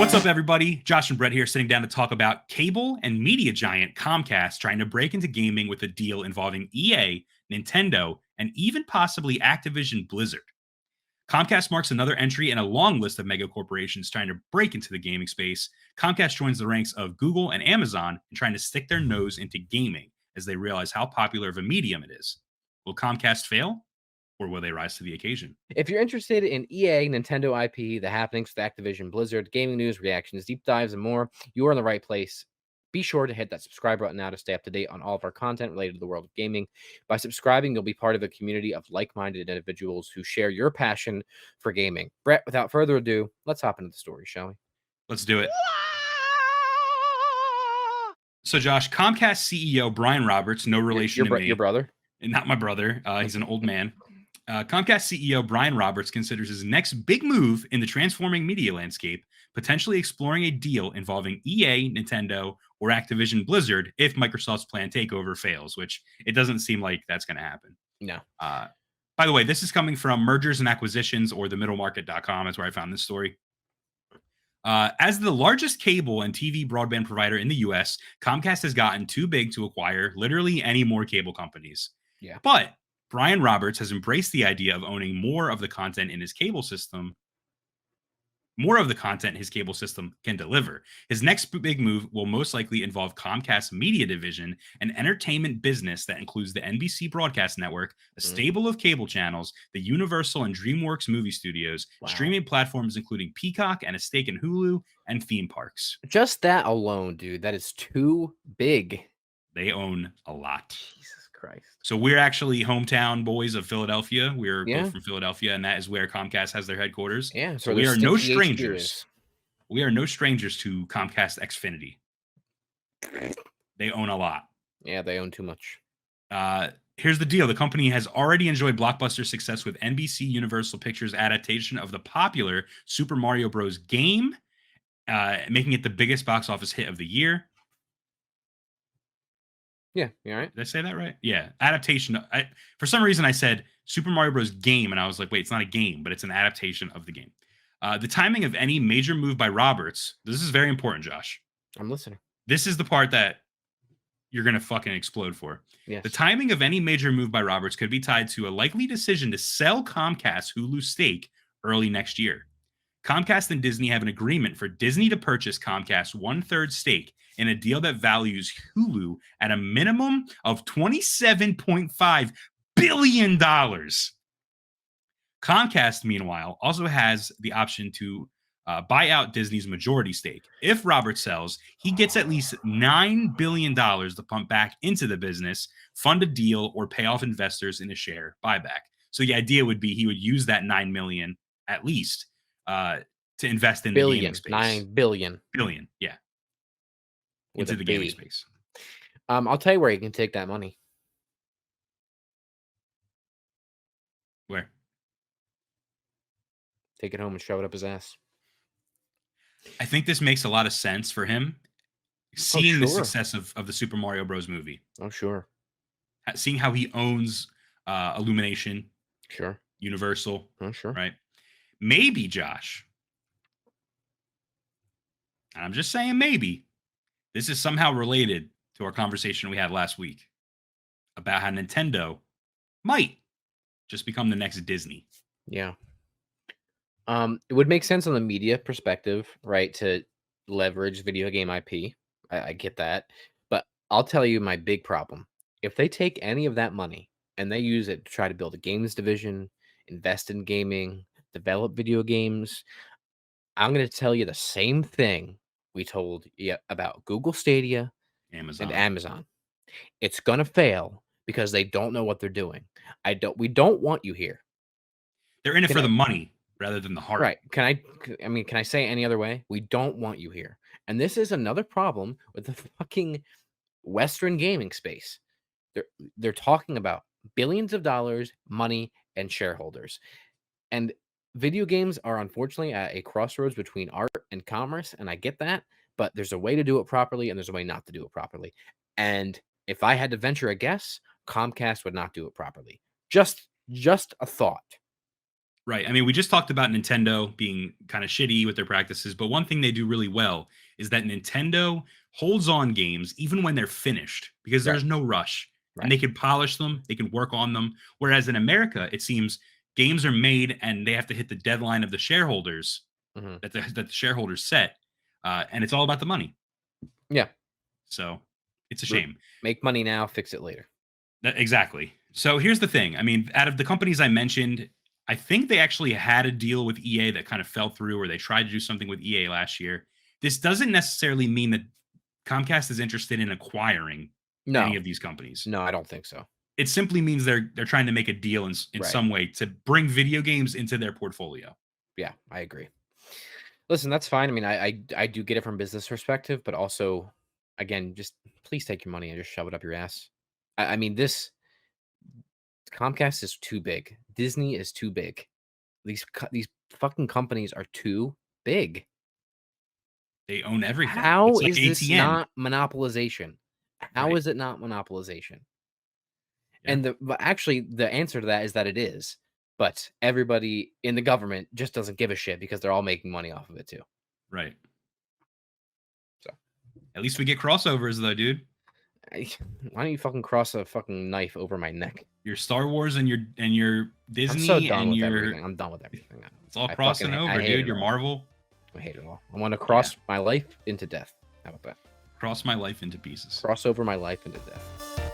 What's up, everybody? Josh and Brett here, sitting down to talk about cable and media giant Comcast trying to break into gaming with a deal involving EA, Nintendo, and even possibly Activision Blizzard. Comcast marks another entry in a long list of mega corporations trying to break into the gaming space. Comcast joins the ranks of Google and Amazon in trying to stick their nose into gaming as they realize how popular of a medium it is. Will Comcast fail, or will they rise to the occasion? If you're interested in EA, Nintendo IP, the happenings with Activision, Blizzard, gaming news, reactions, deep dives, and more, you are in the right place. Be sure to hit that subscribe button now to stay up to date on all of our content related to the world of gaming. By subscribing, you'll be part of a community of like-minded individuals who share your passion for gaming. Brett, without further ado, let's hop into the story, shall we? Let's do it. So, Josh, Comcast CEO Brian Roberts, no relation to me. Your brother? Not my brother. He's an old man. Comcast CEO Brian Roberts considers his next big move in the transforming media landscape, potentially exploring a deal involving EA, Nintendo, or Activision Blizzard if Microsoft's planned takeover fails, which it doesn't seem like that's going to happen. No. By the way, this is coming from Mergers and Acquisitions or themiddlemarket.com. That's where I found this story. As the largest cable and TV broadband provider in the US, Comcast has gotten too big to acquire literally any more cable companies. Yeah. But Brian Roberts has embraced the idea of owning more of the content in his cable system. More of the content his cable system can deliver. His next big move will most likely involve Comcast's media division, an entertainment business that includes the NBC broadcast network, a stable of cable channels, the Universal and DreamWorks movie studios, streaming platforms including Peacock and a stake in Hulu, and theme parks. Just that alone, dude, that is too big. They own a lot. Jesus Christ. So we're actually hometown boys of Philadelphia. We're Yeah. both from Philadelphia, and that is where Comcast has their headquarters. Yeah, so we are no strangers. We are no strangers to Comcast Xfinity. They own a lot. Yeah, they own too much. Here's the deal. The company has already enjoyed blockbuster success with NBC Universal Pictures adaptation of the popular Super Mario Bros. Game, making it the biggest box office hit of the year. Yeah, you all right? Did I say that right? Yeah, adaptation. For some reason, I said Super Mario Bros. Game, and I was like, wait, it's not a game, but it's an adaptation of the game. The timing of any major move by Roberts, this is very important, Josh. I'm listening. This is the part that you're going to fucking explode for. Yes. The timing of any major move by Roberts could be tied to a likely decision to sell Comcast Hulu's stake early next year. Comcast and Disney have an agreement for Disney to purchase Comcast's 1/3 stake in a deal that values Hulu at a minimum of $27.5 billion. Comcast, meanwhile, also has the option to buy out Disney's majority stake. If Roberts sells, he gets at least $9 billion to pump back into the business, fund a deal, or pay off investors in a share buyback. So the idea would be he would use that $9 million at least to invest in the gaming space. $9 billion. Billion, yeah. Into the gaming space. I'll tell you where you can take that money. Where? Take it home and shove it up his ass. I think this makes a lot of sense for him. Seeing the success of the Super Mario Bros. Movie. Oh, sure. Seeing how he owns Illumination. Sure. Universal. Oh, sure. Right. Maybe, Josh. I'm just saying maybe. This is somehow related to our conversation we had last week about how Nintendo might just become the next Disney. Yeah. It would make sense on the media perspective, right, to leverage video game IP. I get that. But I'll tell you my big problem. If they take any of that money and they use it to try to build a games division, invest in gaming, develop video games, I'm going to tell you the same thing we told you about Google Stadia and Amazon. It's going to fail because they don't know what they're doing. We don't want you here. They're in it for the money rather than the heart. Right. Can I say it any other way? We don't want you here. And this is another problem with the fucking Western gaming space. They're talking about billions of dollars, money, and shareholders. And video games are unfortunately at a crossroads between art and commerce, and I get that, but there's a way to do it properly and there's a way not to do it properly. And if I had to venture a guess, Comcast would not do it properly. Just a thought. Right. I mean, we just talked about Nintendo being kind of shitty with their practices, but one thing they do really well is that Nintendo holds on games even when they're finished because Right. there's no rush and Right. they can polish them, they can work on them. Whereas in America, it seems games are made and they have to hit the deadline of the shareholders Mhm. that the shareholders set, and it's all about the money. Yeah. So it's a R shame. Make money now, fix it later. Exactly. So here's the thing. I mean, out of the companies I mentioned, I think they actually had a deal with EA that kind of fell through, or they tried to do something with EA last year. This doesn't necessarily mean that Comcast is interested in acquiring any No. of these companies. No, I don't think so. It simply means they're trying to make a deal in Right. some way to bring video games into their portfolio. Yeah, I agree. Listen, that's fine. I mean, I do get it from business perspective, but also, again, just please take your money and just shove it up your ass. I mean, this Comcast is too big. Disney is too big. These fucking companies are too big. They own everything. How It's like is this ATN, not monopolization? How right? is it not monopolization? Yeah, And actually, the answer to that is that it is. But everybody in the government just doesn't give a shit because they're all making money off of it too. right. So, At least we get crossovers though, dude. I, why don't you fucking cross a fucking knife over my neck? Your Star Wars and your I'm so Disney done and with your everything. I'm done with everything. it's all crossing I over, hate dude. it Your all. Marvel, I hate it all. I want to yeah, cross my life into death. How about that? cross my life into pieces. Cross over my life into death.